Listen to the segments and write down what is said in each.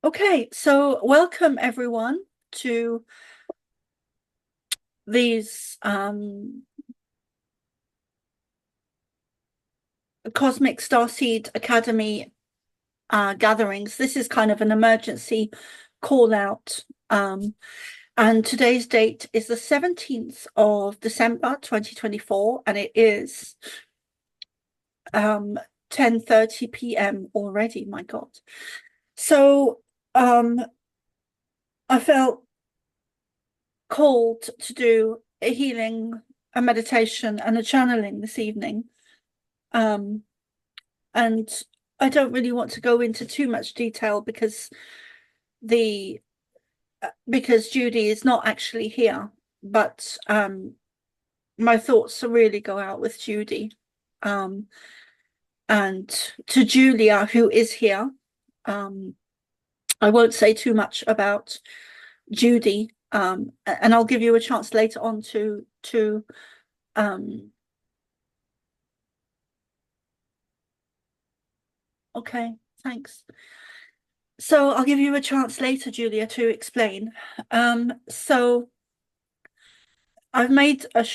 Okay, so welcome everyone to these Cosmic Starseed Academy gatherings. This is kind of an emergency call out. And today's date is the 17th of December 2024, and it is 10:30 p.m. already, my God. So I felt called to do a healing, a meditation, and a channeling this evening. Um, and I don't really want to go into too much detail the because Judy is not actually here, but my thoughts really go out with Judy, um, and to Julia, who is here. Um, I won't say too much about Judy, and I'll give you a chance later on to um, okay, thanks. So I'll give you a chance later, Julia, to explain. So I've made a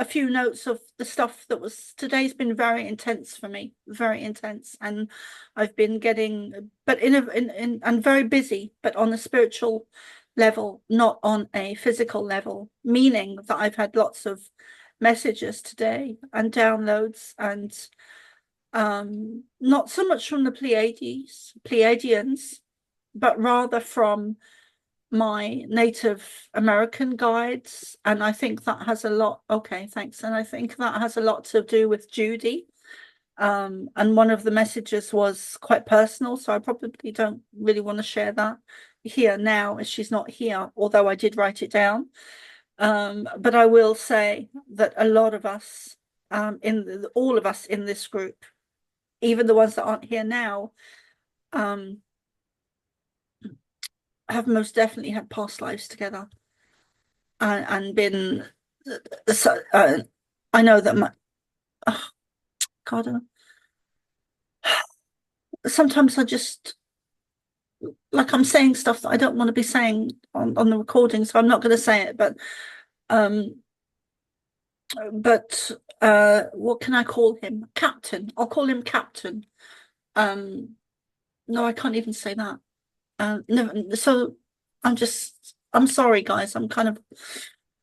few notes of the stuff that was today's been very intense for me, very intense, and I've been getting, but and very busy, but on a spiritual level, not on a physical level, meaning that I've had lots of messages today and downloads and not so much from the Pleiadians, but rather from my Native American guides. And I think that has a lot, okay, thanks. And I think that has a lot to do with Judy. And one of the messages was quite personal, so I probably don't really want to share that here now as she's not here, although I did write it down. But I will say that a lot of us, all of us in this group, even the ones that aren't here now, um, have most definitely had past lives together and been. So, I know that my oh, God, sometimes I just like I'm saying stuff that I don't want to be saying on the recording, so I'm not going to say it. Um, but what can I call him? Captain. I'll call him Captain. Um, no, I can't even say that. No, so I'm sorry, guys. I'm kind of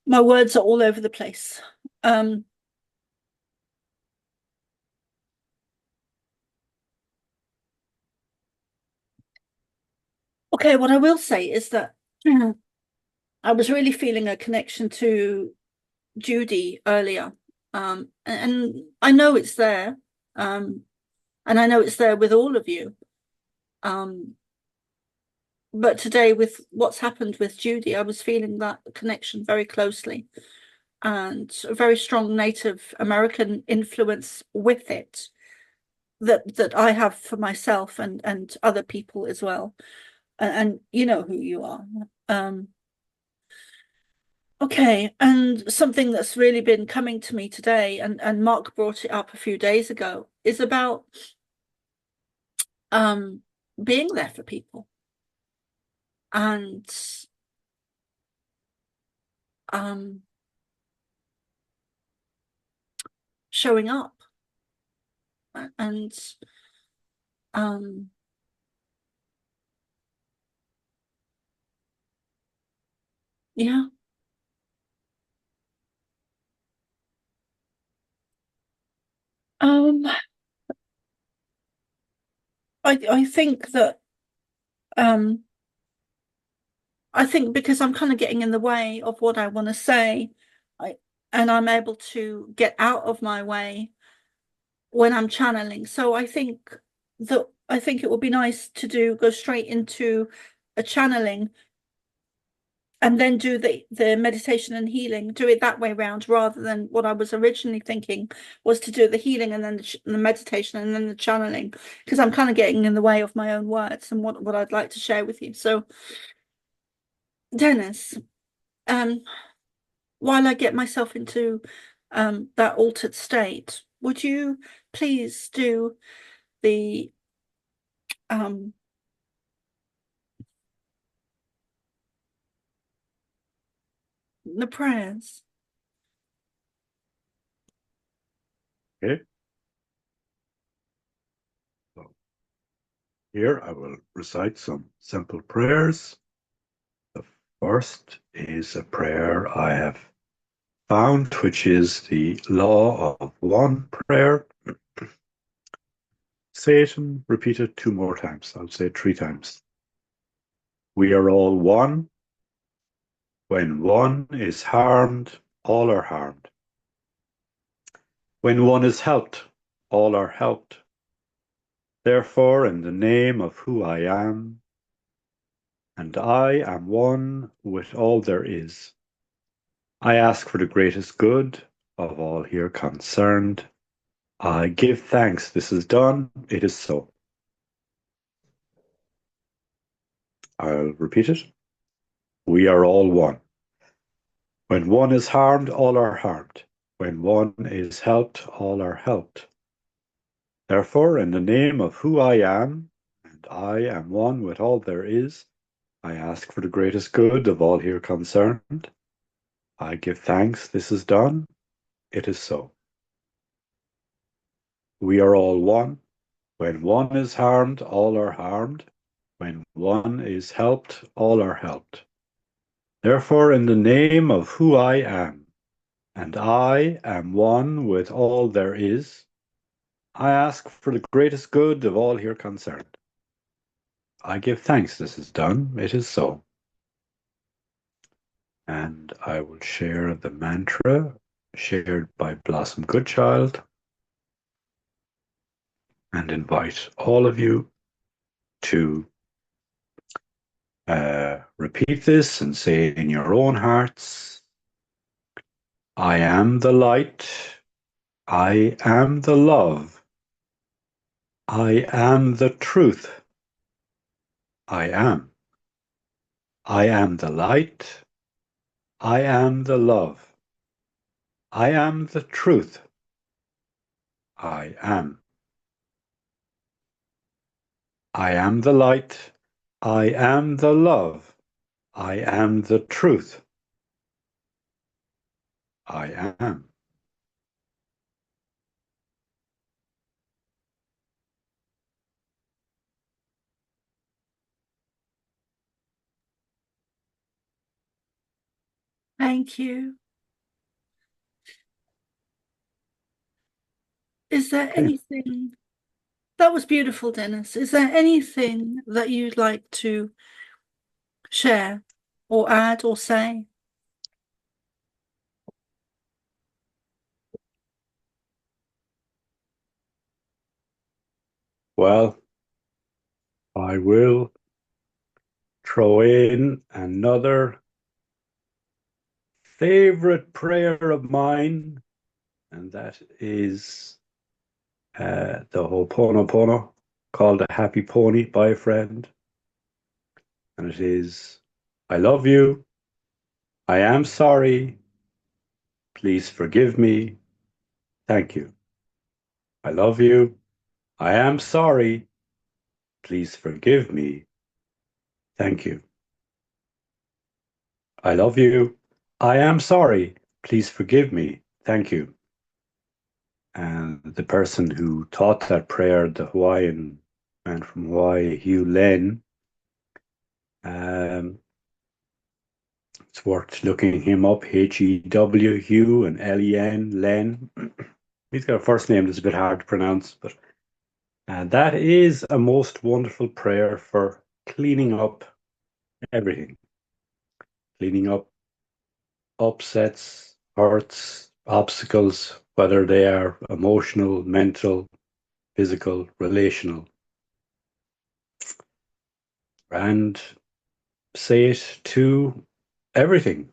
my words are all over the place. Um, okay, what I will say is that I was really feeling a connection to Judy earlier. And I know it's there. Um, and I know it's there with all of you. Um, but today, with what's happened with Judy, I was feeling that connection very closely and a very strong Native American influence with it that I have for myself and other people as well. And you know who you are. Um, okay, and something that's really been coming to me today, and Mark brought it up a few days ago, is about um being there for people and um showing up and um yeah. Um I think that um I think because I'm kind of getting in the way of what I want to say, I and I'm able to get out of my way when I'm channeling. So I think it would be nice to go straight into a channeling and then do the meditation and healing, do it that way round rather than what I was originally thinking was to do the healing and then the meditation and then the channeling, because I'm kind of getting in the way of my own words and what I'd like to share with you. So, Dennis, um, while I get myself into that altered state, would you please do the um the prayers. Okay. So here I will recite some simple prayers. The first is a prayer I have found, which is the law of one prayer. Say it and repeat it 2 more times. I'll say it 3 times. We are all one. When one is harmed, all are harmed. When one is helped, all are helped. Therefore, in the name of who I am, and I am one with all there is, I ask for the greatest good of all here concerned. I give thanks this is done, it is so. I'll repeat it. We are all one. When one is harmed, all are harmed. When one is helped, all are helped. Therefore, in the name of who I am, and I am one with all there is, I ask for the greatest good of all here concerned. I give thanks this is done, it is so. We are all one. When one is harmed, all are harmed. When one is helped, all are helped. Therefore, in the name of who I am, and I am one with all there is, I ask for the greatest good of all here concerned. I give thanks this is done, it is so. And I will share the mantra shared by Blossom Goodchild and invite all of you to repeat this and say in your own hearts, I am the light, I am the love, I am the truth, I am. I am the light, I am the love, I am the truth, I am. I am the light, I am the love, I am the truth, I am. Thank you. Is there Okay. anything that was beautiful, Dennis? Is there anything that you'd like to share or add or say? Well, I will throw in another favorite prayer of mine, and that is the Ho'oponopono called a Happy Pony by a friend. And it is, I love you, I am sorry, please forgive me, thank you. I love you, I am sorry, please forgive me, thank you. I love you, I am sorry, please forgive me, thank you. And the person who taught that prayer, the Hawaiian man from Hawaii, Hugh Len, it's worth looking him up, Hew, Hugh, and Len, Len. He's got a first name that's a bit hard to pronounce, but that is a most wonderful prayer for cleaning up everything. Cleaning up upsets, hurts, obstacles, whether they are emotional, mental, physical, relational. And say it to everything.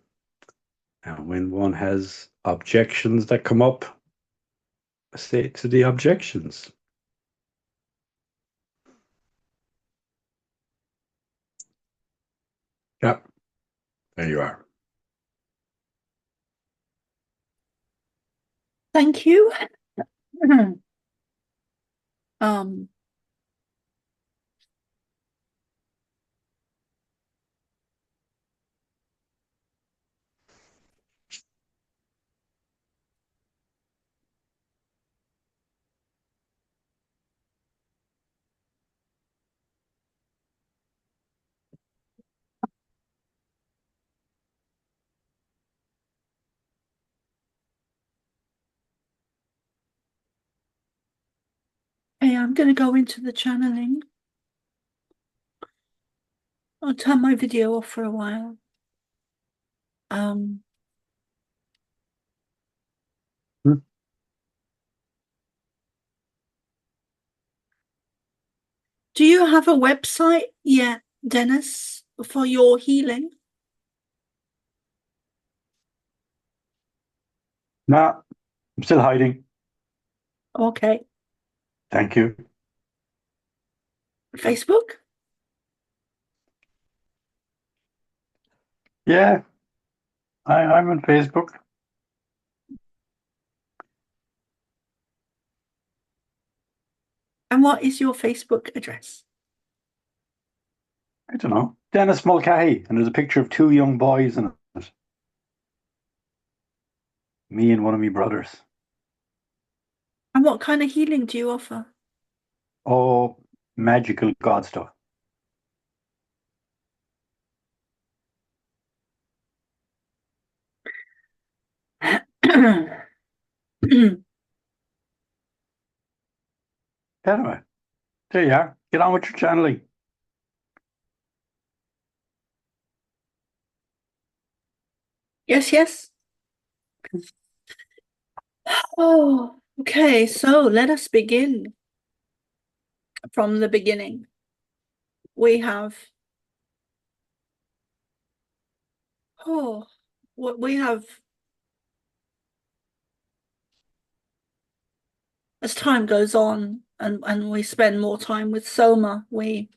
And when one has objections that come up, say it to the objections. Yeah, there you are. Thank you. Um, hey, I'm going to go into the channeling. I'll turn my video off for a while. Um, Hmm. do you have a website yet, Dennis, for your healing? Nah, I'm still hiding. Okay. Thank you. Facebook? Yeah, I'm on Facebook. And what is your Facebook address? I don't know. Dennis Mulcahy, and there's a picture of two young boys in it. Me and one of my brothers. And what kind of healing do you offer? Oh, magical God stuff. Anyway, there you are. Get on with your channeling. Yes, yes. Oh, okay. So let us begin from the beginning. We have, oh, what we have, as time goes on and we spend more time with Soma, we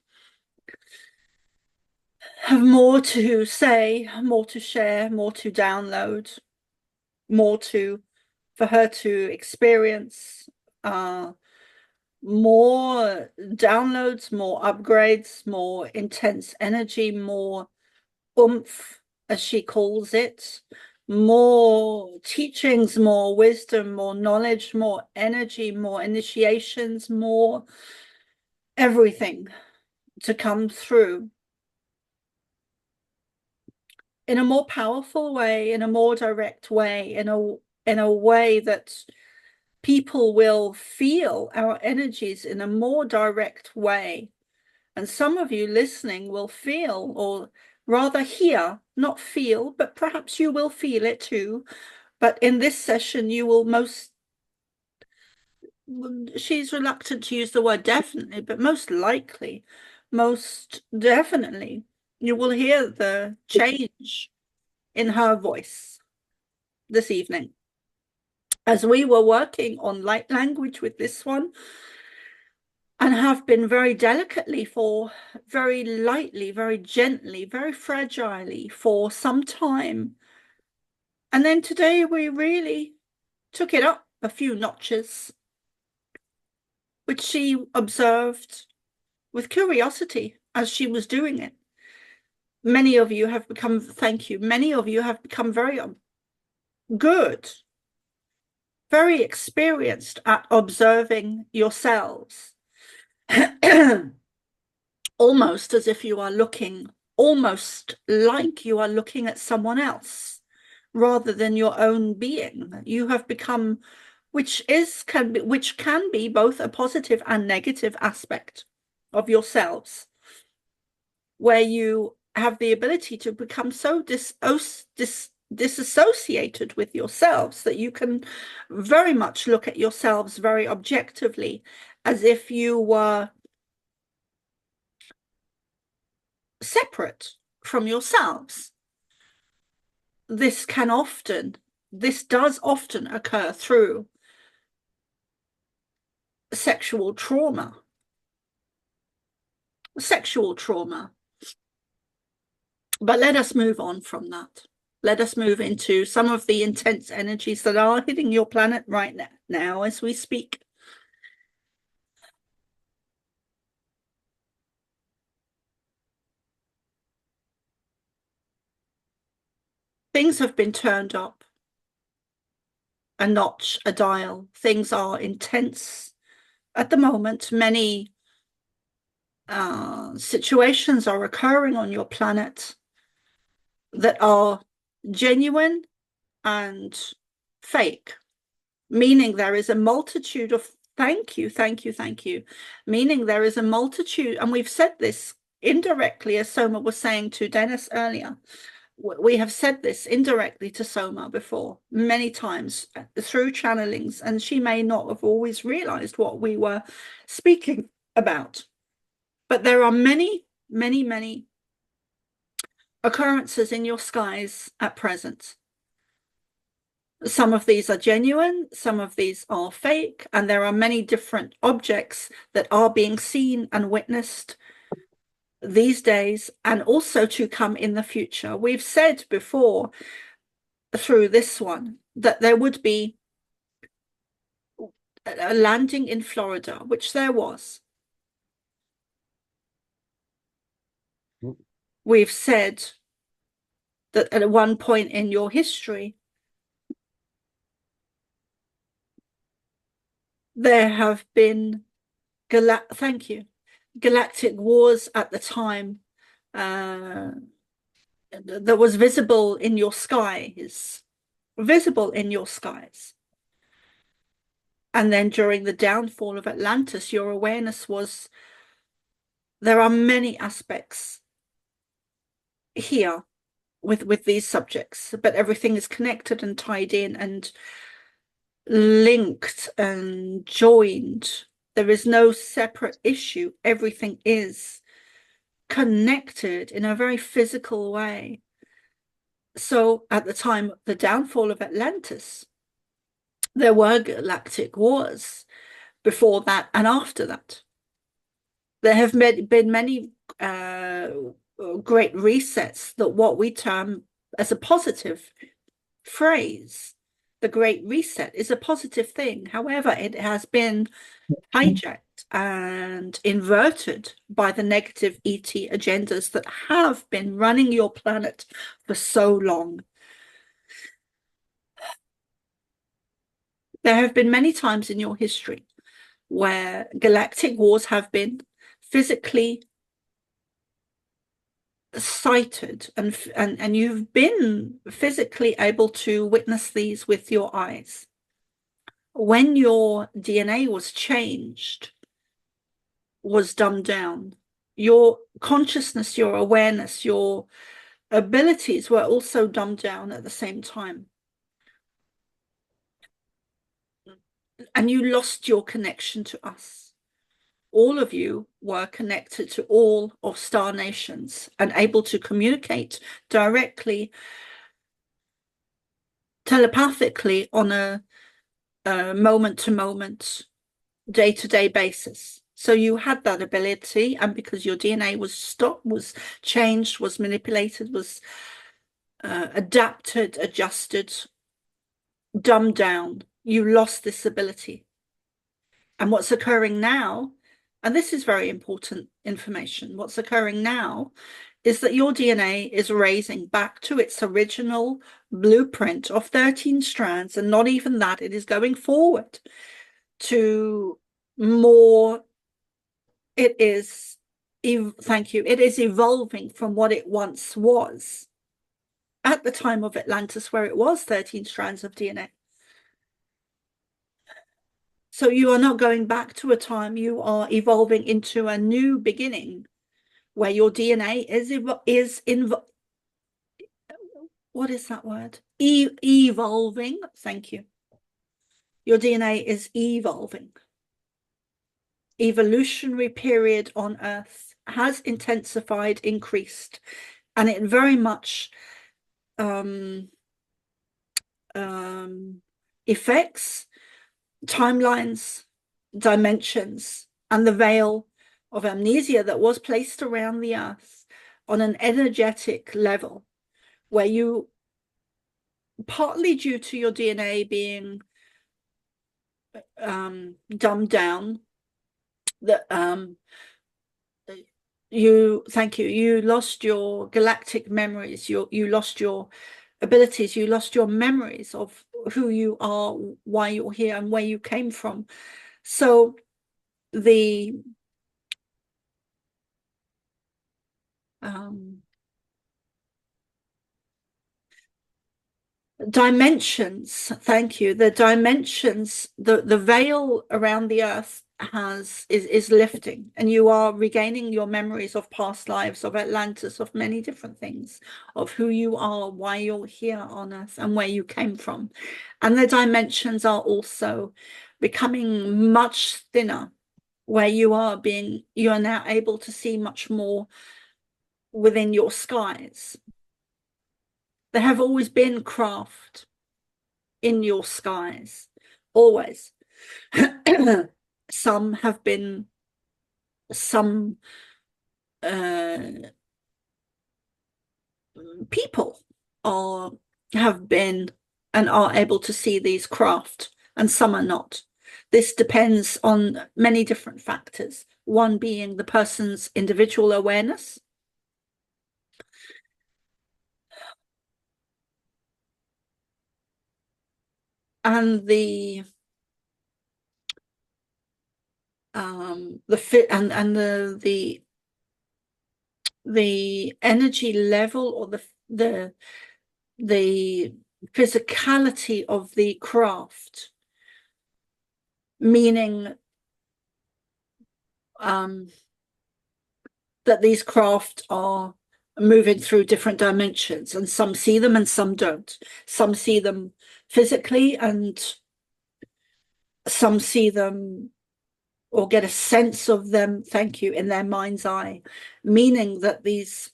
have more to say, more to share, more to download, more to for her to experience, more downloads, more upgrades, more intense energy, more oomph, as she calls it, more teachings, more wisdom, more knowledge, more energy, more initiations, more everything to come through in a more powerful way, in a more direct way, in a way that people will feel our energies in a more direct way. And some of you listening will feel, or rather hear, not feel, but perhaps you will feel it too. But in this session, you will she's reluctant to use the word definitely, but most likely, most definitely, you will hear the change in her voice this evening. As we were working on light language with this one, and have been very delicately for very lightly, very gently, very fragilely for some time. And then today we really took it up a few notches, which she observed with curiosity as she was doing it. Many of you have become, thank you, many of you have become very good, very experienced at observing yourselves. Almost as if you are looking, almost like you are looking at someone else rather than your own being. You have become, which can be both a positive and negative aspect of yourselves, where you have the ability to become so disassociated with yourselves that you can very much look at yourselves very objectively, as if you were separate from yourselves. This does often occur through sexual trauma. Sexual trauma. But let us move on from that. Let us move into some of the intense energies that are hitting your planet right now as we speak. things have been turned up a notch, a dial. Things are intense at the moment. Many situations are occurring on your planet that are genuine and fake, meaning there is a multitude of thank you, thank you, thank you, meaning there is a multitude, and we've said this indirectly, as Soma was saying to Dennis earlier. We have said this indirectly to Soma before, many times through channelings, and she may not have always realized what we were speaking about. But there are many, many, many occurrences in your skies at present. Some of these are genuine, some of these are fake, and there are many different objects that are being seen and witnessed these days and also to come in the future. We've said before through this one that there would be a landing in Florida, which there was. We've said that at one point in your history, there have been thank you, galactic wars at the time that was visible in your skies, visible in your skies. And then during the downfall of Atlantis, your awareness was there are many aspects here with these subjects, but everything is connected and tied in and linked and joined. There is no separate issue. Everything is connected in a very physical way. So at the time of the downfall of Atlantis, there were galactic wars before that and after that. There have been many great resets, that what we term as a positive phrase. The Great Reset is a positive thing. However, it has been hijacked and inverted by the negative ET agendas that have been running your planet for so long. There have been many times in your history where galactic wars have been physically sighted, and you've been physically able to witness these with your eyes. When your DNA was changed, was dumbed down, your consciousness, your awareness, your abilities were also dumbed down at the same time. And you lost your connection to us. All of you were connected to all of Star Nations and able to communicate directly, telepathically on a moment-to-moment, day-to-day basis. So you had that ability, and because your DNA was stopped, was changed, was manipulated, was adapted, adjusted, dumbed down, you lost this ability. And what's occurring now, and this is very important information, what's occurring now is that your DNA is raising back to its original blueprint of 13 strands, and not even that, it is going forward to more. It is, thank you, it is evolving from what it once was at the time of Atlantis, where it was 13 strands of DNA. So you are not going back to a time, you are evolving into a new beginning where your DNA is in, what is that word? Evolving. Thank you. Your DNA is evolving. Evolutionary period on Earth has intensified, increased, and it very much affects timelines, dimensions, and the veil of amnesia that was placed around the Earth on an energetic level, where you, partly due to your DNA being dumbed down, that you, thank you, you lost your galactic memories, you lost your abilities. You lost your memories of who you are, why you're here, and where you came from. So the dimensions, thank you, the dimensions, the veil around the earth is lifting, and you are regaining your memories of past lives, of Atlantis, of many different things, of who you are, why you're here on earth, and where you came from. And the dimensions are also becoming much thinner, where you are now able to see much more within your skies. There have always been craft in your skies, always. Some have been, some people have been and are able to see these craft, and some are not. This depends on many different factors, one being the person's individual awareness, and the fit and the energy level, or the physicality of the craft, meaning that these craft are moving through different dimensions, and some see them and some don't. Some see them physically, and some see them or get a sense of them, thank you, in their mind's eye, meaning that these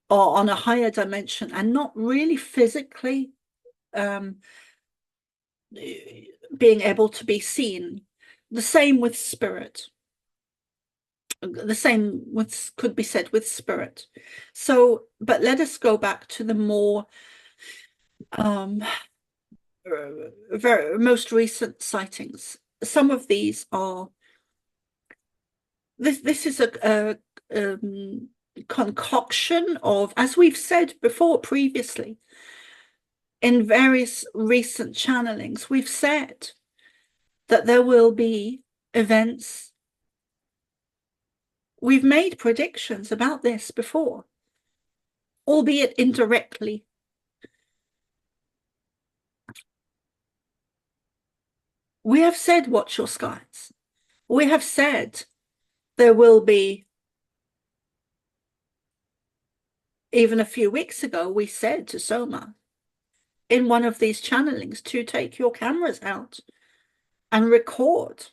are on a higher dimension and not really physically being able to be seen. The same with spirit. The same could be said with spirit. So, but let us go back to the more very most recent sightings. Some of these are this is a concoction of, as we've said before previously, in various recent channelings, we've said that there will be events. We've made predictions about this before, albeit indirectly. We have said, watch your skies. We have said there will be, even a few weeks ago, we said to Soma in one of these channelings to take your cameras out and record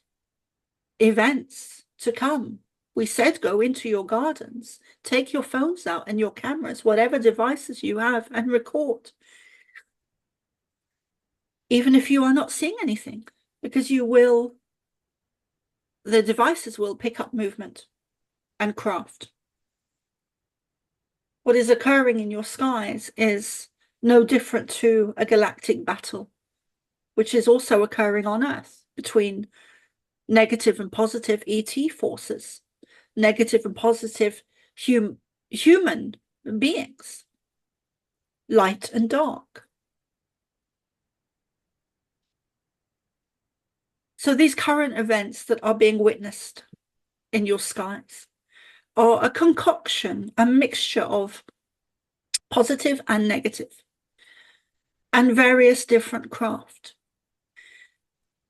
events to come. We said, go into your gardens, take your phones out and your cameras, whatever devices you have, and record. Even if you are not seeing anything, because the devices will pick up movement and craft. What is occurring in your skies is no different to a galactic battle, which is also occurring on Earth between negative and positive ET forces, negative and positive human beings, light and dark. So these current events that are being witnessed in your skies are a concoction, a mixture of positive and negative, and various different craft.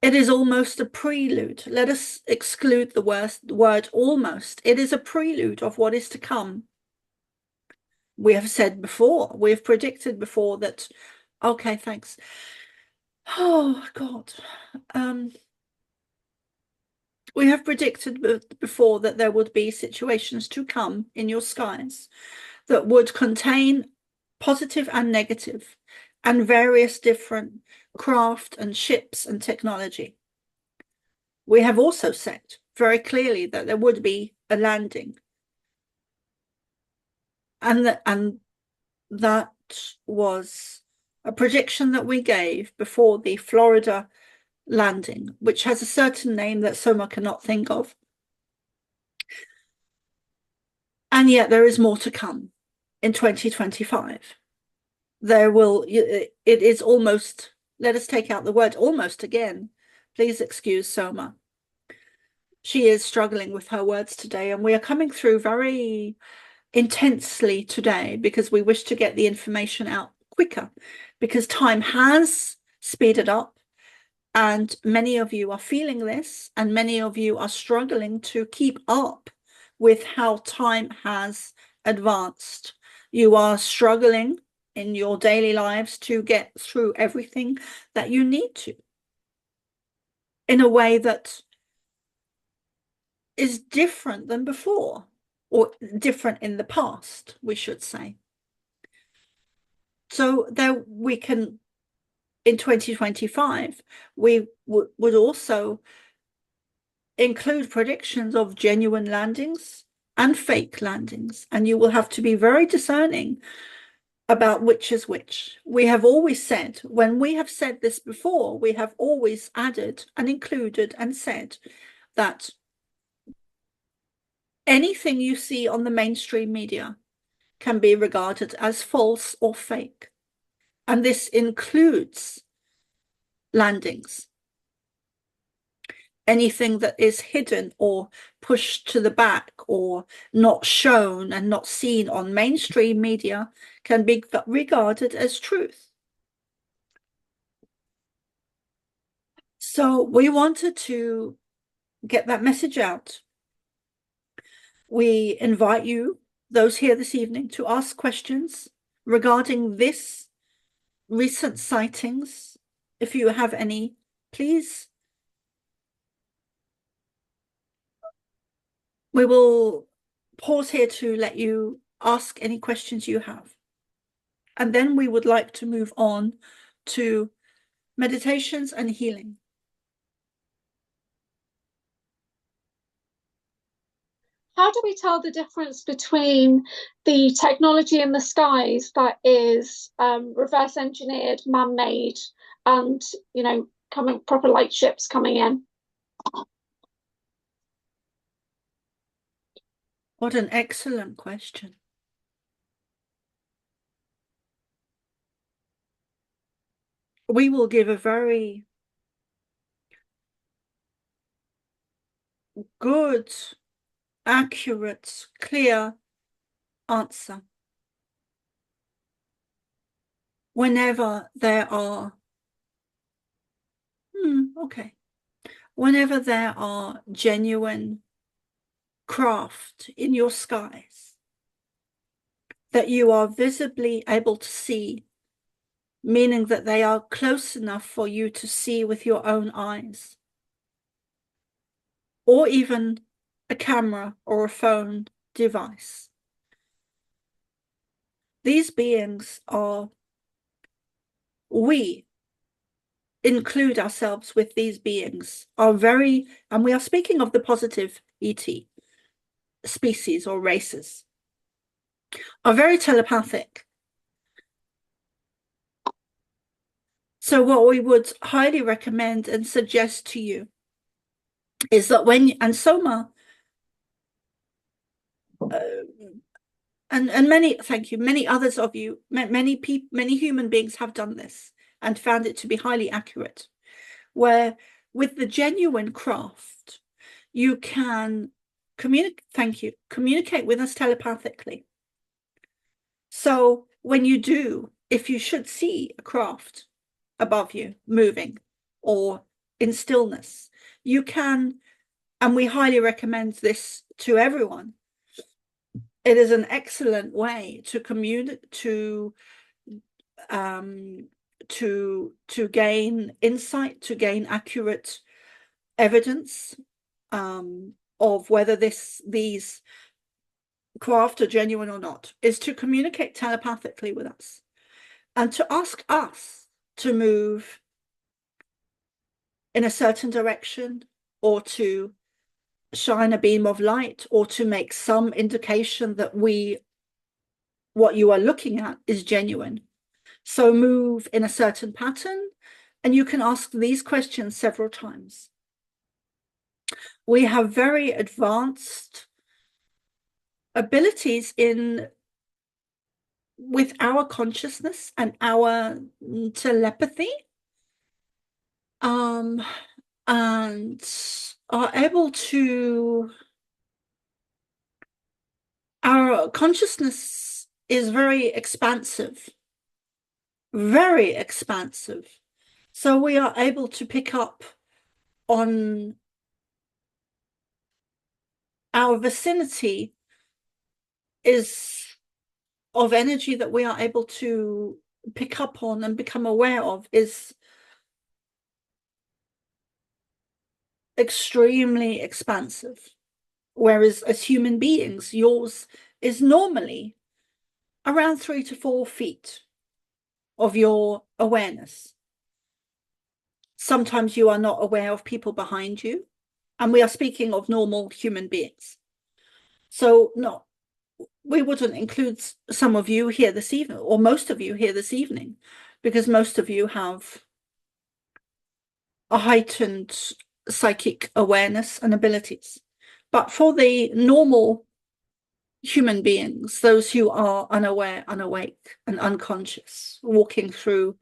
It is almost a prelude. Let us exclude the word almost. It is a prelude of what is to come. We have said before, we have predicted before that, okay, thanks. Oh, God. We have predicted before that there would be situations to come in your skies that would contain positive and negative and various different craft and ships and technology. We have also said very clearly that there would be a landing, and that was a prediction that we gave before the Florida landing, which has a certain name that Soma cannot think of. And yet there is more to come in 2025. it is almost, let us take out the word almost again. Please excuse Soma. She is struggling with her words today, and we are coming through very intensely today because we wish to get the information out quicker, because time has speeded up, and many of you are feeling this, and many of you are struggling to keep up with how time has advanced. You are struggling in your daily lives to get through everything that you need to in a way that is different than before, or different in the past, we should say. So there we can, in 2025, we would also include predictions of genuine landings and fake landings, and you will have to be very discerning about which is which. We have always said, when we have said this before, we have always added and included and said that anything you see on the mainstream media can be regarded as false or fake. And this includes landings. Anything that is hidden or pushed to the back or not shown and not seen on mainstream media can be regarded as truth. So we wanted to get that message out. We invite you, those here this evening, to ask questions regarding this recent sightings. If you have any, please. We will pause here to let you ask any questions you have. And then we would like to move on to meditations and healing. How do we tell the difference between the technology in the skies that is reverse engineered, man-made, and coming proper light ships coming in? What an excellent question. We will give a very good, accurate, clear answer whenever there are whenever there are genuine craft in your skies that you are visibly able to see, meaning that they are close enough for you to see with your own eyes, or even a camera or a phone device. These beings are, we include ourselves with these beings, are very, and we are speaking of the positive ET species or races, are very telepathic. So what we would highly recommend and suggest to you is that and Soma, and many, thank you, many others of you, many people, many human beings have done this and found it to be highly accurate, where with the genuine craft, you can communicate with us telepathically. So when you do, if you should see a craft above you moving or in stillness, you can, and we highly recommend this to everyone. It is an excellent way to communicate, to gain insight, to gain accurate evidence of whether these craft are genuine or not, is to communicate telepathically with us and to ask us to move in a certain direction, or to shine a beam of light, or to make some indication that what you are looking at is genuine. So move in a certain pattern, and you can ask these questions several times. We have very advanced abilities in with our consciousness and our telepathy, um, and are able to, our consciousness is very expansive, very expansive. So we are able to pick up on our vicinity is of energy that we are able to pick up on and become aware of is extremely expansive. Whereas as human beings, yours is normally around 3 to 4 feet of your awareness. Sometimes you are not aware of people behind you, and we are speaking of normal human beings. So no, we wouldn't include some of you here this evening, or most of you here this evening, because most of you have a heightened psychic awareness and abilities. But for the normal human beings, those who are unaware, unawake, and unconscious, walking through.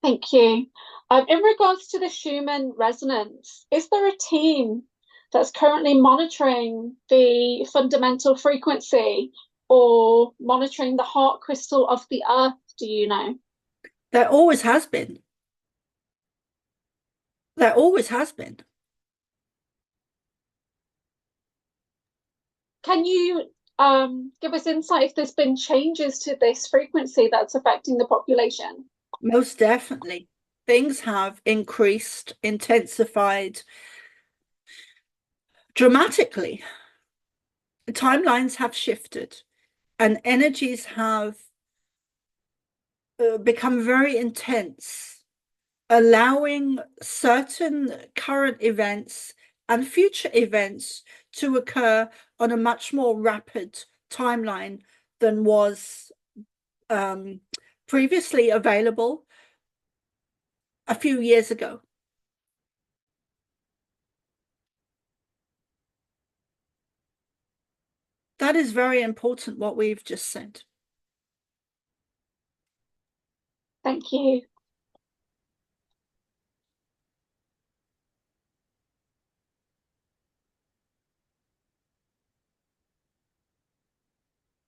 Thank you. In regards to the Schumann resonance, is there a team that's currently monitoring the fundamental frequency or monitoring the heart crystal of the earth? Do you know? There always has been. There always has been. Can you give us insight if there's been changes to this frequency that's affecting the population? Most definitely. Things have increased, intensified dramatically. Timelines have shifted and energies have become very intense, allowing certain current events and future events to occur on a much more rapid timeline than was previously available a few years ago. That is very important, what we've just said. Thank you.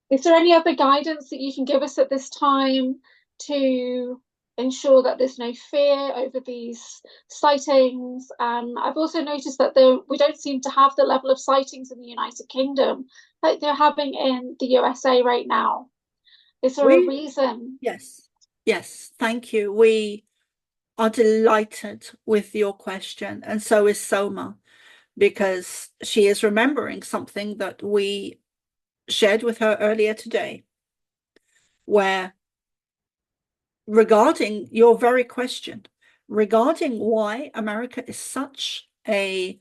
Is there any other guidance that you can give us at this time to ensure that there's no fear over these sightings? I've also noticed that we don't seem to have the level of sightings in the United Kingdom like they're having in the USA right now. Is there a reason? Yes, yes, thank you. We are delighted with your question, and so is Soma, because she is remembering something that we shared with her earlier today, where regarding your very question, regarding why America is such a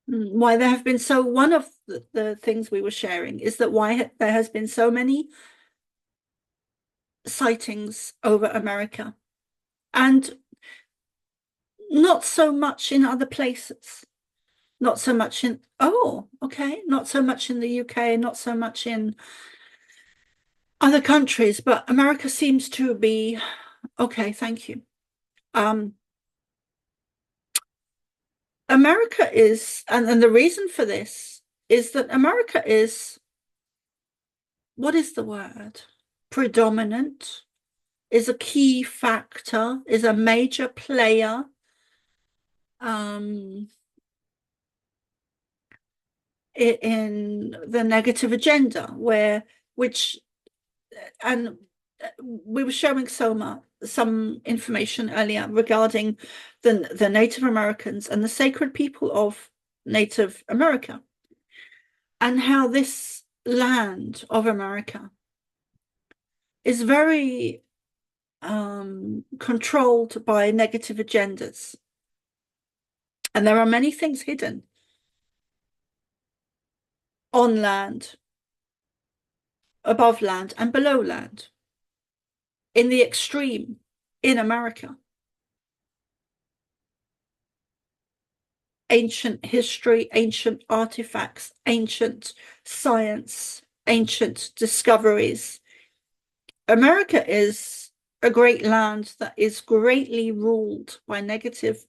why there have been so one of the things we were sharing is that why there has been so many sightings over America and not so much in other places. Not so much in, oh, okay, not so much in the UK, not so much in other countries, but America seems to be, okay, thank you. America is, and the reason for this is that America is, what is the word? Predominant, is a key factor, is a major player. In the negative agenda, and we were showing Soma some information earlier regarding the Native Americans and the sacred people of Native America, and how this land of America is very controlled by negative agendas. And there are many things hidden on land, above land, and below land, in the extreme in America. ancient history, ancient artifacts, ancient science, ancient discoveries. America is a great land that is greatly ruled by negative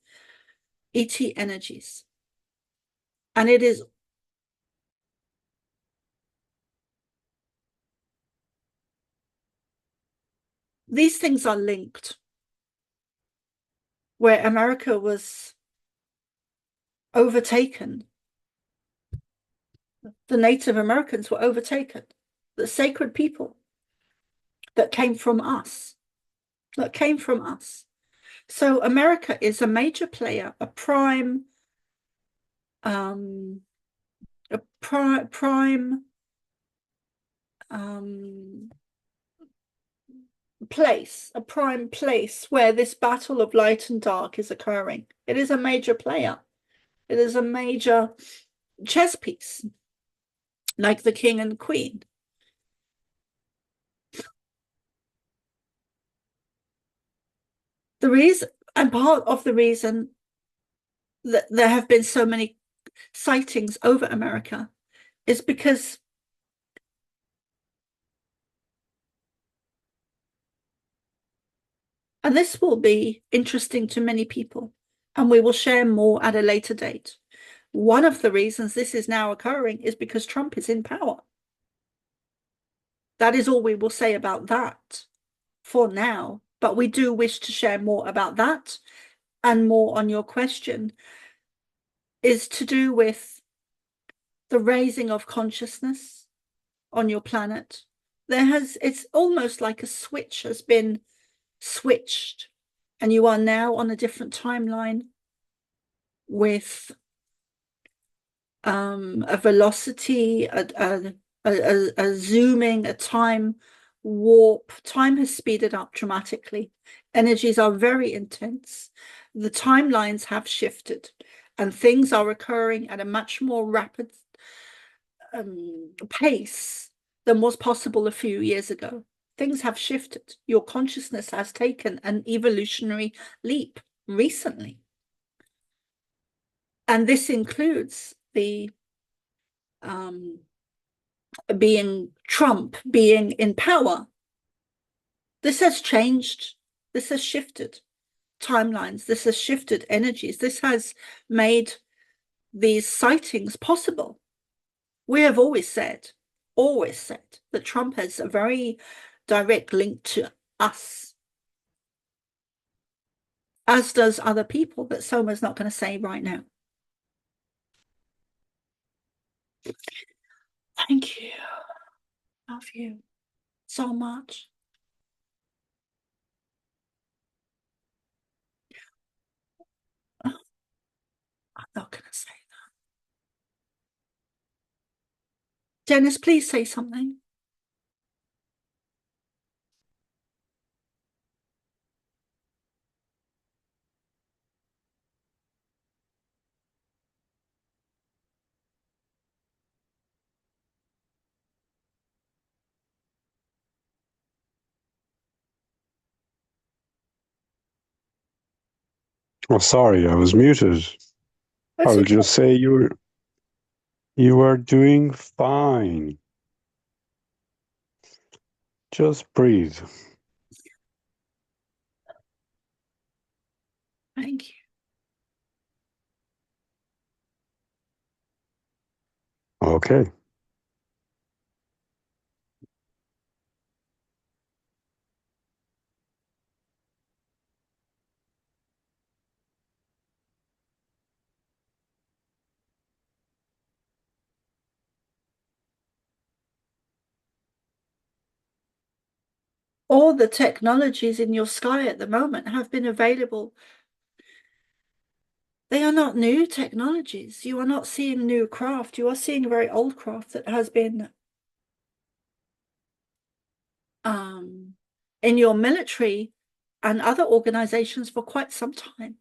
ET energies. And it is these things are linked, where America was overtaken. The Native Americans were overtaken, the sacred people that came from us, that came from us. So America is a major player, a prime um, um, place, a prime place where this battle of light and dark is occurring. It is a major player. It is a major chess piece, like the king and queen. The reason, and part of the reason that there have been so many sightings over America is because and this will be interesting to many people, and we will share more at a later date. One of the reasons this is now occurring is because Trump is in power. That is all we will say about that for now, but we do wish to share more about that, and more on your question is to do with the raising of consciousness on your planet. It's almost like a switch has been switched, and you are now on a different timeline with a velocity, a zooming, a time warp. Time has speeded up dramatically. Energies are very intense. The timelines have shifted, and things are occurring at a much more rapid pace than was possible a few years ago. Things have shifted. Your consciousness has taken an evolutionary leap recently. And this includes the being Trump being in power. This has changed. This has shifted timelines. This has shifted energies. This has made these sightings possible. We have always said that Trump has a very direct link to us, as does other people, but Soma's not going to say right now. Thank you. Love you so much. I'm not going to say that. Dennis, please say something. Oh, sorry, I was muted. I will just say you are doing fine. Just breathe. Thank you. Okay. All the technologies in your sky at the moment have been available. They are not new technologies. You are not seeing new craft. You are seeing very old craft that has been in your military and other organizations for quite some time.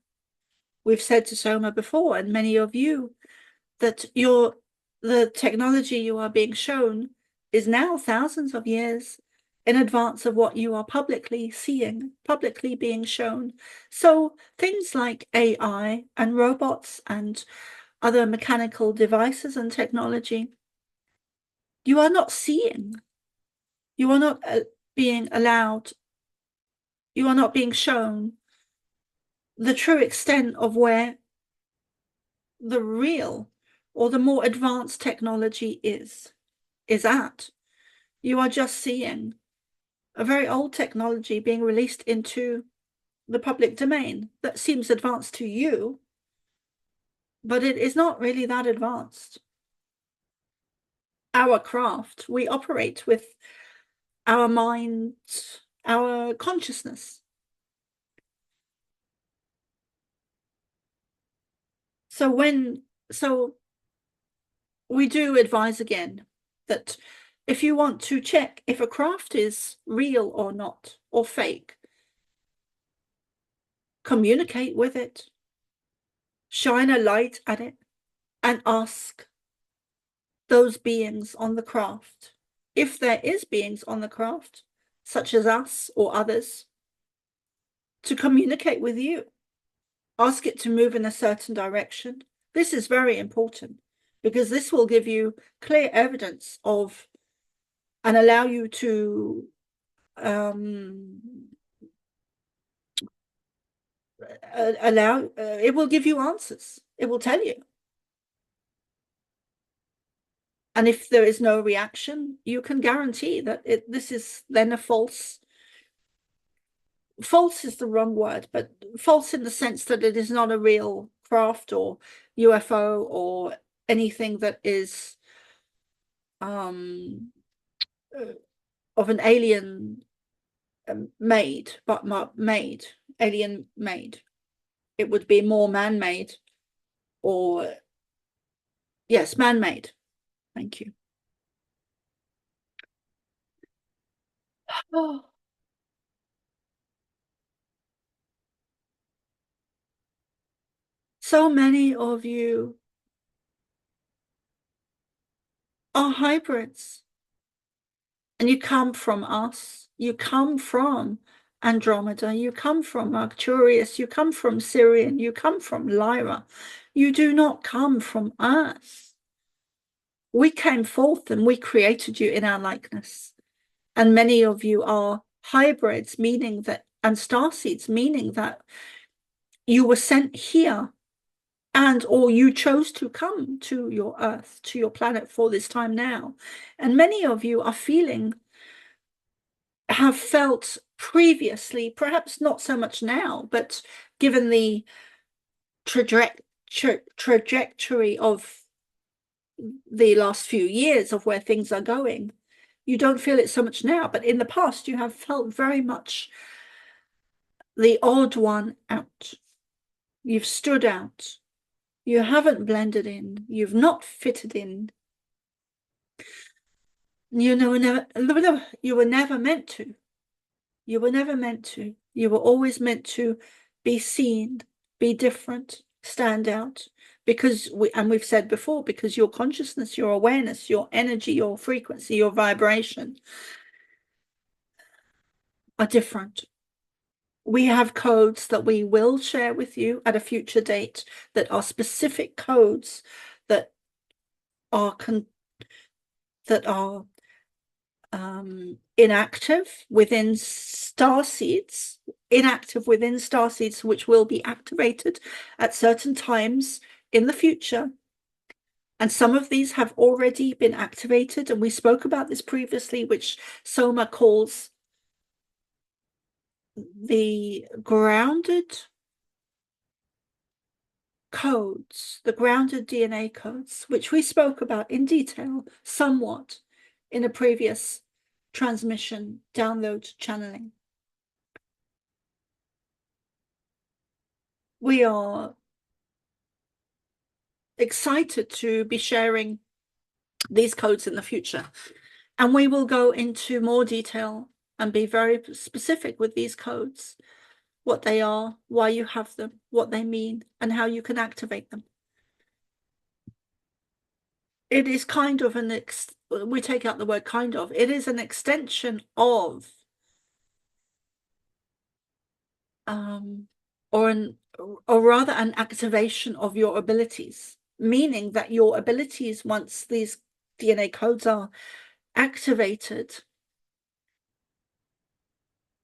We've said to Soma before, and many of you, that the technology you are being shown is now thousands of years in advance of what you are publicly seeing, publicly being shown. So things like AI and robots and other mechanical devices and technology, you are not seeing. You are not being allowed, you are not being shown the true extent of where the real or the more advanced technology is at. You are just seeing a very old technology being released into the public domain that seems advanced to you, but it is not really that advanced. Our craft, we operate with our mind, our consciousness. So we do advise again that if you want to check if a craft is real or not, or fake, communicate with it, shine a light at it, and ask those beings on the craft, if there is beings on the craft, such as us or others, to communicate with you. Ask it to move in a certain direction. This is very important because this will give you clear evidence of and allow you to it will give you answers. It will tell you. And if there is no reaction, you can guarantee that this is then a false is the wrong word, but false in the sense that it is not a real craft or UFO or anything that is of an alien made, but made, alien made. It would be more man-made or, yes, man-made. Thank you. Oh. So many of you are hybrids, and you come from us. You come from Andromeda. You come from Arcturus. You come from Sirian. You come from Lyra. You do not come from Earth. We came forth and we created you in our likeness. And many of you are hybrids, meaning that, and starseeds, meaning that you were sent here and or you chose to come to your Earth, to your planet for this time now. And many of you are have felt previously, perhaps not so much now, but given the trajectory of the last few years of where things are going, you don't feel it so much now. But in the past, you have felt very much the odd one out. You've stood out. You haven't blended in. You've not fitted in. You were never meant to. You were never meant to. You were always meant to be seen, be different, stand out. Because we've said before, because your consciousness, your awareness, your energy, your frequency, your vibration are different. We have codes that we will share with you at a future date that are specific codes that are inactive within starseeds, which will be activated at certain times in the future. And some of these have already been activated, and we spoke about this previously, which Soma calls the grounded codes, the grounded DNA codes, which we spoke about in detail somewhat in a previous transmission, download, channeling. We are excited to be sharing these codes in the future, and we will go into more detail and be very specific with these codes, what they are, why you have them, what they mean, and how you can activate them. It is kind of an we take out the word kind of, it is an extension of um or rather an activation of your abilities, meaning that your abilities, once these DNA codes are activated,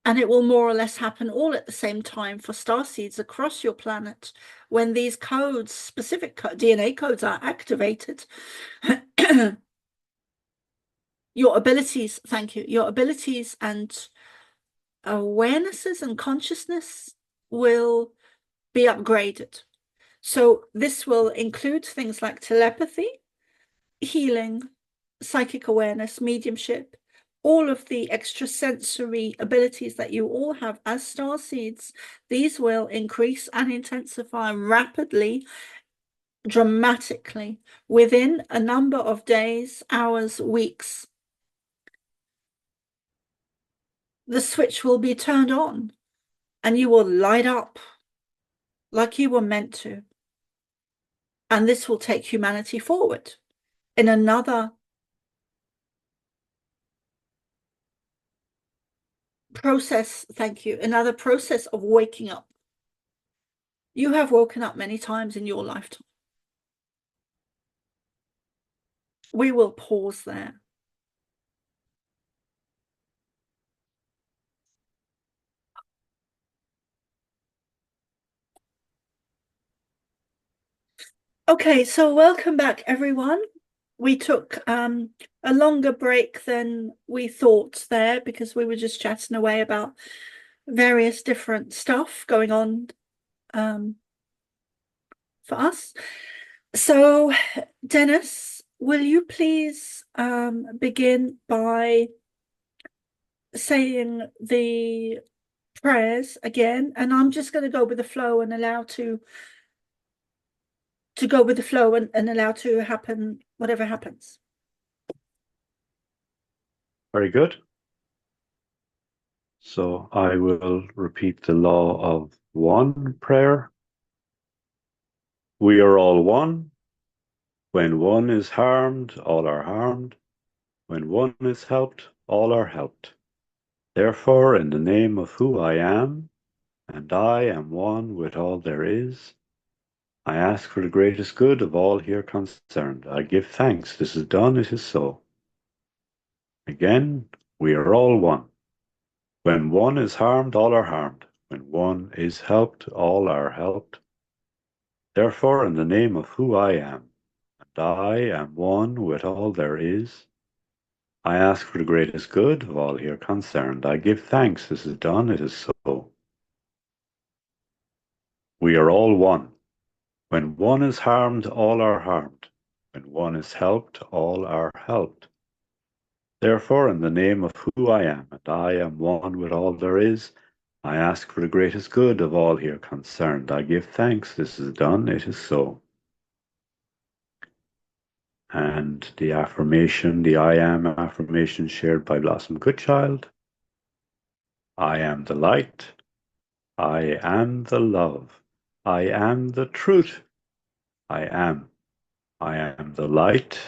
and it will more or less happen all at the same time for starseeds across your planet, when these codes, specific DNA codes, are activated, your abilities, thank you, your abilities and awarenesses and consciousness will be upgraded. So this will include things like telepathy, healing, psychic awareness, mediumship, all of the extrasensory abilities that you all have as starseeds. These will increase and intensify rapidly, dramatically, within a number of days, hours, weeks. The switch will be turned on and you will light up like you were meant to. And this will take humanity forward in another process, thank you, another process of waking up. You have woken up many times in your lifetime. We will pause there. Okay, so welcome back, everyone. We took a longer break than we thought there because we were just chatting away about various different stuff going on for us. So, Dennis, will you please begin by saying the prayers again? And I'm just going to go with the flow and allow to go with the flow and allow to happen whatever happens. Very good. So I will repeat the law of one prayer. We are all one. When one is harmed, all are harmed. When one is helped, all are helped. Therefore, in the name of who I am, and I am one with all there is, I ask for the greatest good of all here concerned. I give thanks. This is done. It is so. Again, we are all one. When one is harmed, all are harmed. When one is helped, all are helped. Therefore, in the name of who I am, and I am one with all there is, I ask for the greatest good of all here concerned. I give thanks. This is done. It is so. We are all one. When one is harmed, all are harmed. When one is helped, all are helped. Therefore, in the name of who I am, and I am one with all there is, I ask for the greatest good of all here concerned. I give thanks. This is done. It is so. And the affirmation, the I am affirmation shared by Blossom Goodchild. I am the light. I am the love. I am the truth. I am. I am the light.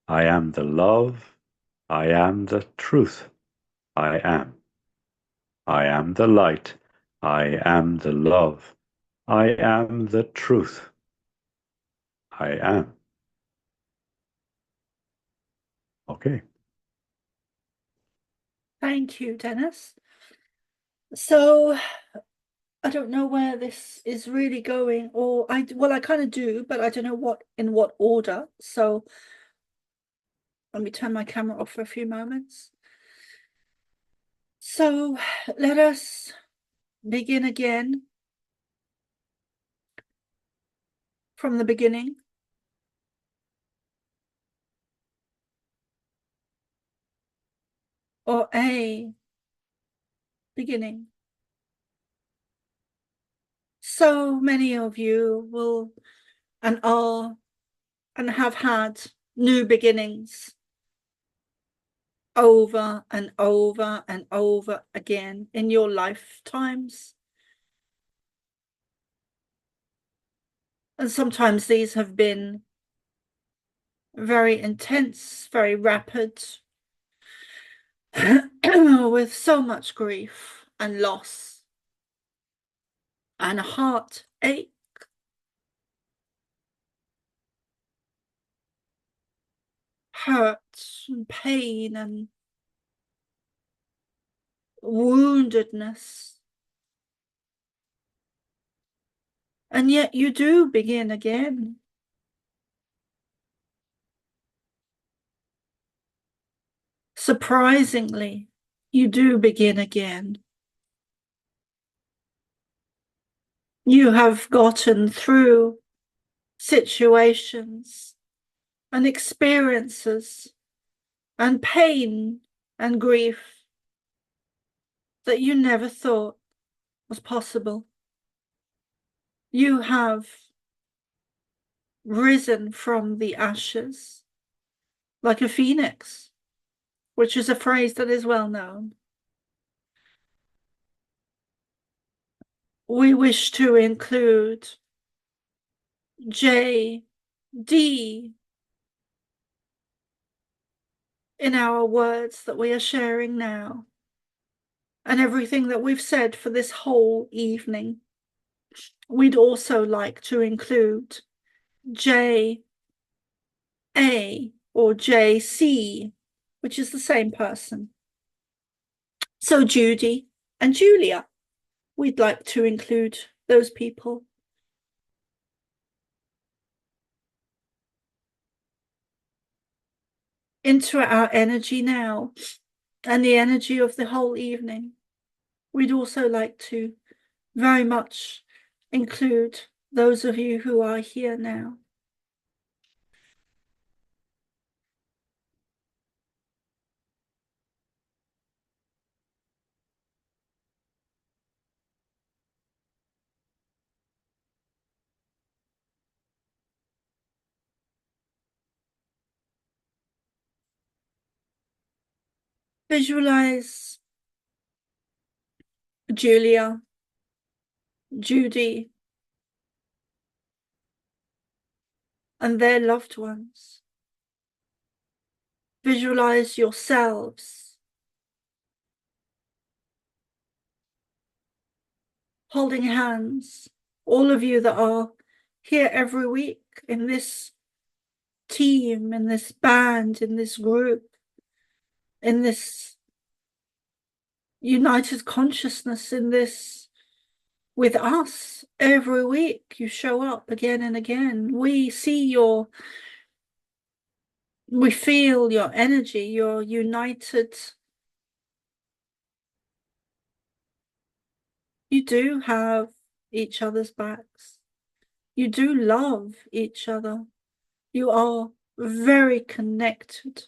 I am the love. I am the truth. I am. I am the light. I am the love. I am the truth. I am. Okay. Thank you, Dennis. So I don't know where this is really going, or I kind of do, but I don't know in what order. So let me turn my camera off for a few moments. So let us begin again from the beginning. Or a beginning. So many of you will and are and have had new beginnings over and over and over again in your lifetimes. And sometimes these have been very intense, very rapid, with so much grief and loss and a heartache. Hurt and pain and woundedness. And yet you do begin again. Surprisingly, you do begin again. You have gotten through situations and experiences and pain and grief that you never thought was possible. You have risen from the ashes like a phoenix, which is a phrase that is well known. We wish to include J, D in our words that we are sharing now, and everything that we've said for this whole evening. We'd also like to include J, A, or JC, which is the same person. So Judy and Julia, we'd like to include those people. Into our energy now, and the energy of the whole evening. We'd also like to very much include those of you who are here now. Visualize Julia, Judy, and their loved ones. Visualize yourselves holding hands, all of you that are here every week in this team, in this band, in this group, in this united consciousness, in this with us every week. You show up again and again. We feel your energy, your united. You do have each other's backs. You do love each other. You are very connected,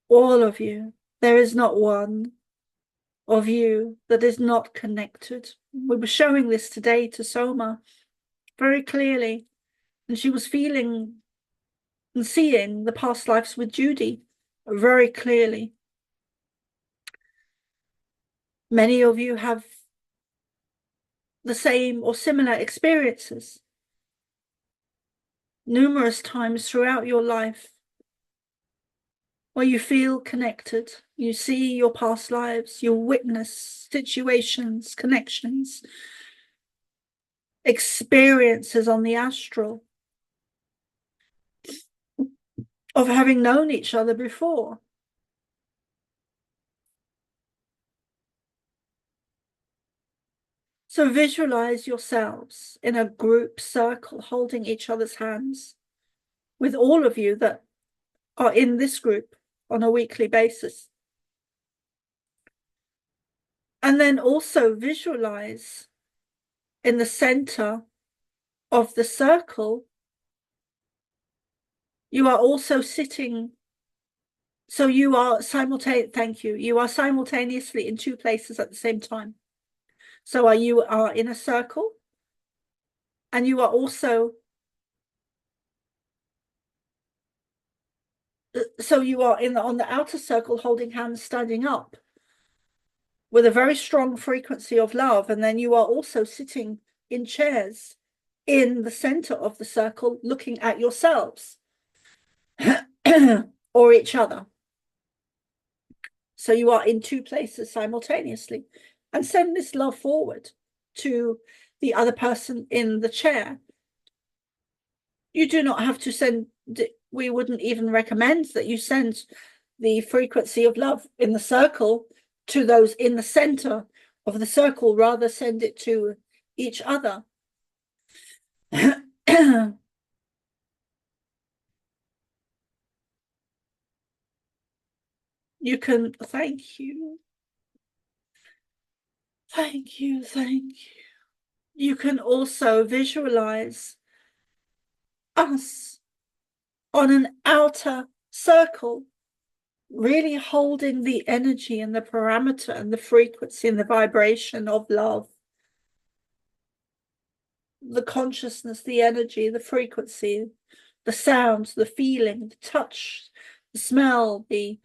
all of you. There is not one of you that is not connected. We were showing this today to Soma very clearly, and she was feeling and seeing the past lives with Judy very clearly. Many of you have the same or similar experiences numerous times throughout your life where you feel connected, you see your past lives, you witness situations, connections, experiences on the astral of having known each other before. So visualize yourselves in a group circle holding each other's hands with all of you that are in this group on a weekly basis. And then also visualize in the center of the circle, you are also sitting. So you are you are simultaneously in two places at the same time. So you are in a circle, and you are also, so you are on the outer circle holding hands, standing up with a very strong frequency of love. And then you are also sitting in chairs in the center of the circle, looking at yourselves. or each other. So you are in two places simultaneously, and send this love forward to the other person in the chair. You do not have to send, we wouldn't even recommend that you send the frequency of love in the circle to those in the center of the circle, rather send it to each other. You can, thank you. Thank you, thank you. You can also visualize us on an outer circle, really holding the energy and the parameter and the frequency and the vibration of love. The consciousness, the energy, the frequency, the sounds, the feeling, the touch, the smell, the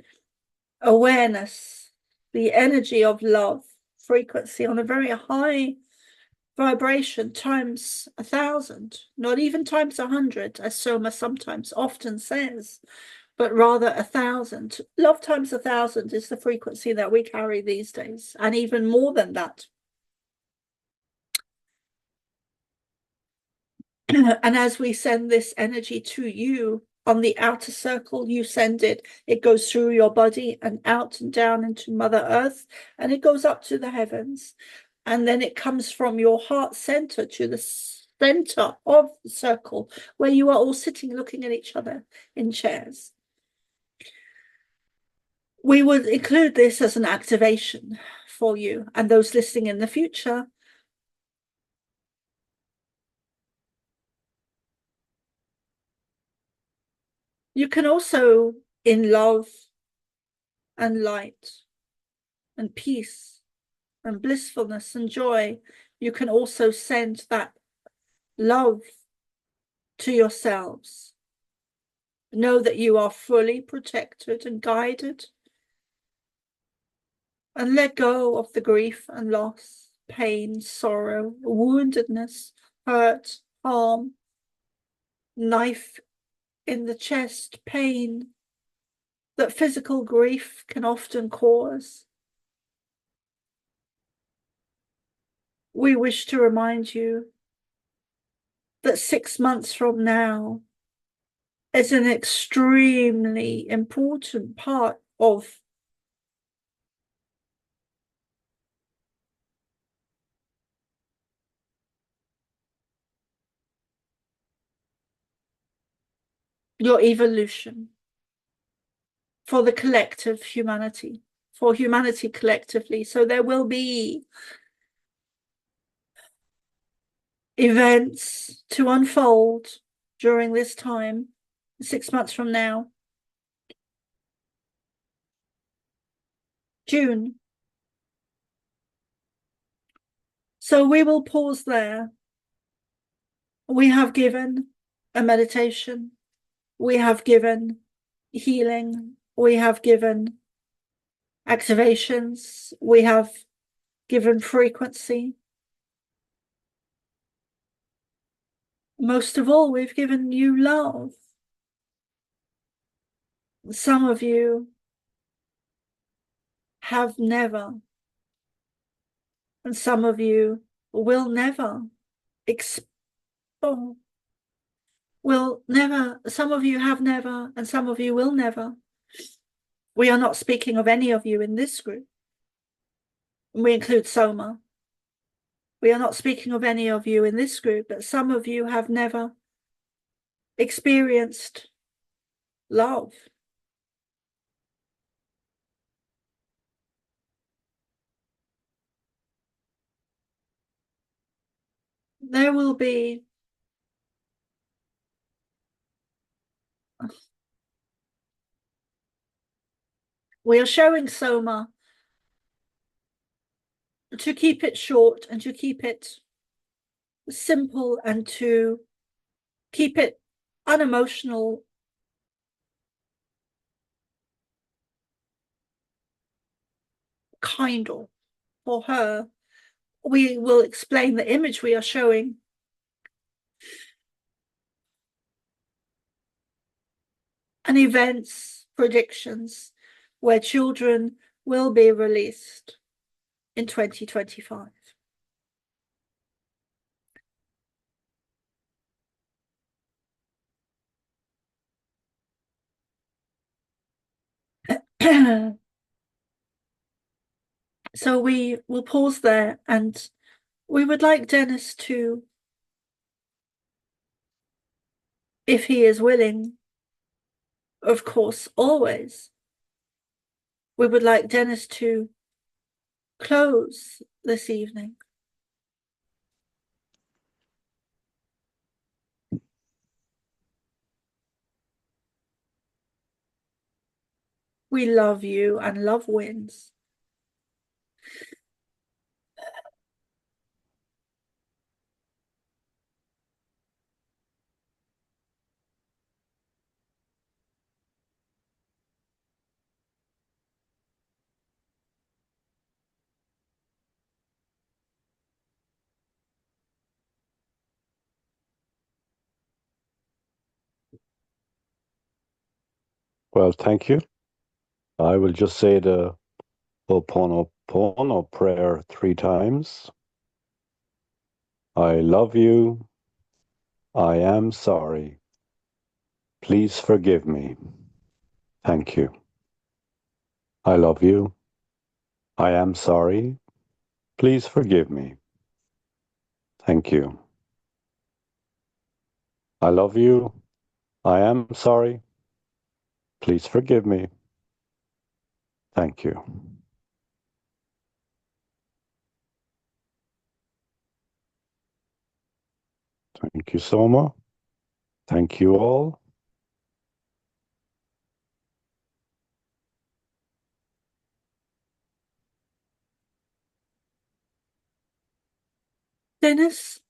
awareness, the energy of love, frequency on a very high vibration times 1,000, not even times 100, as Soma sometimes often says, but rather 1,000. Love times 1,000 is the frequency that we carry these days, and even more than that. And as we send this energy to you on the outer circle, you send it, it goes through your body and out and down into Mother Earth, and it goes up to the heavens. And then it comes from your heart center to the center of the circle, where you are all sitting looking at each other in chairs. We would include this as an activation for you and those listening in the future. You can also, in love and light and peace and blissfulness and joy, you can also send that love to yourselves. Know that you are fully protected and guided, and let go of the grief and loss, pain, sorrow, woundedness, hurt, harm, knife in the chest, pain that physical grief can often cause. We wish to remind you that 6 months from now is an extremely important part of your evolution for the collective humanity, for humanity collectively. So there will be events to unfold during this time, 6 months from now. June. So we will pause there. We have given a meditation. We have given healing. We have given activations. We have given frequency. Most of all, we've given you love. Some of you have never, and some of you will never some of you have never, and some of you will never. We are not speaking of any of you in this group. We include Soma. We are not speaking of any of you in this group, but some of you have never experienced love. There will be we are showing Soma to keep it short and to keep it simple and to keep it unemotional. Kind of for her. We will explain the image we are showing. and events predictions where children will be released in 2025. So we will pause there, and we would like Dennis to, if he is willing, of course, always, we would like Dennis to close this evening. We love you, and love wins. Well, thank you. I will just say the Ho'oponopono prayer 3 times. I love you. I am sorry. Please forgive me. Thank you. I love you. I am sorry. Please forgive me. Thank you. I love you. I am sorry. Please forgive me. Thank you. Thank you, Soma. Thank you all. Dennis,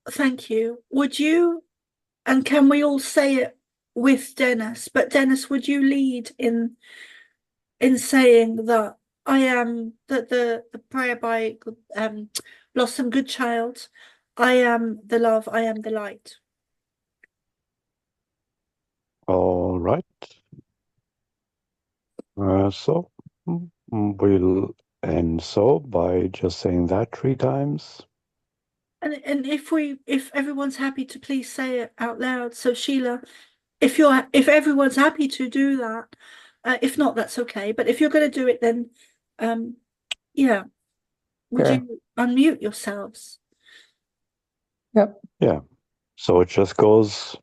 thank you. Would you, and can we all say it with Dennis? But Dennis, would you lead in saying that I am the prayer by Blossom Goodchild? I am the love. I am the light. All right. So we'll end so by just saying that 3 times. And if everyone's happy to please say it out loud. So Sheila, if everyone's happy to do that, if not, that's okay. But if you're going to do it, then yeah, would Sure. you unmute yourselves? Yep. Yeah. So it just goes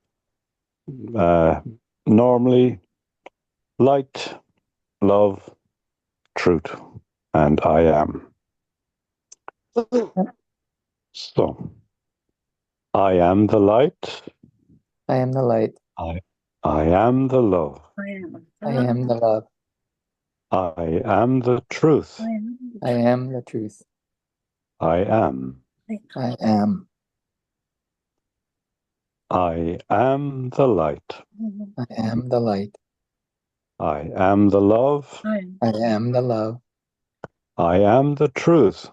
normally light, love, truth, and I am. So I am the light. I am the light. I am the love. I am. I am the love. I am the truth. I am the truth. I am. I am. I am the light. I am the light. I am the love. I am the love. I am the truth.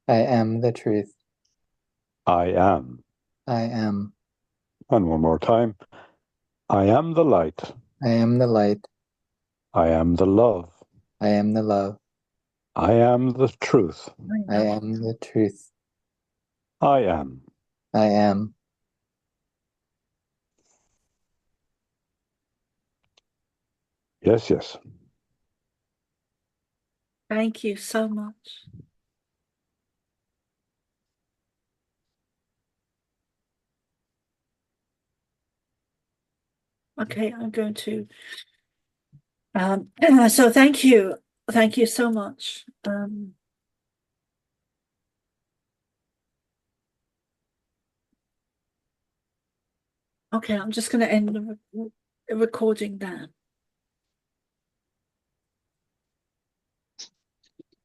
I am the truth. I am. I am. And one more time. I am the light. I am the light. I am the love. I am the love. I am the truth. I am the truth. I am. I am. Yes, yes. Thank you so much. Okay, I'm going to so thank you so much. Okay, I'm just going to end the recording there.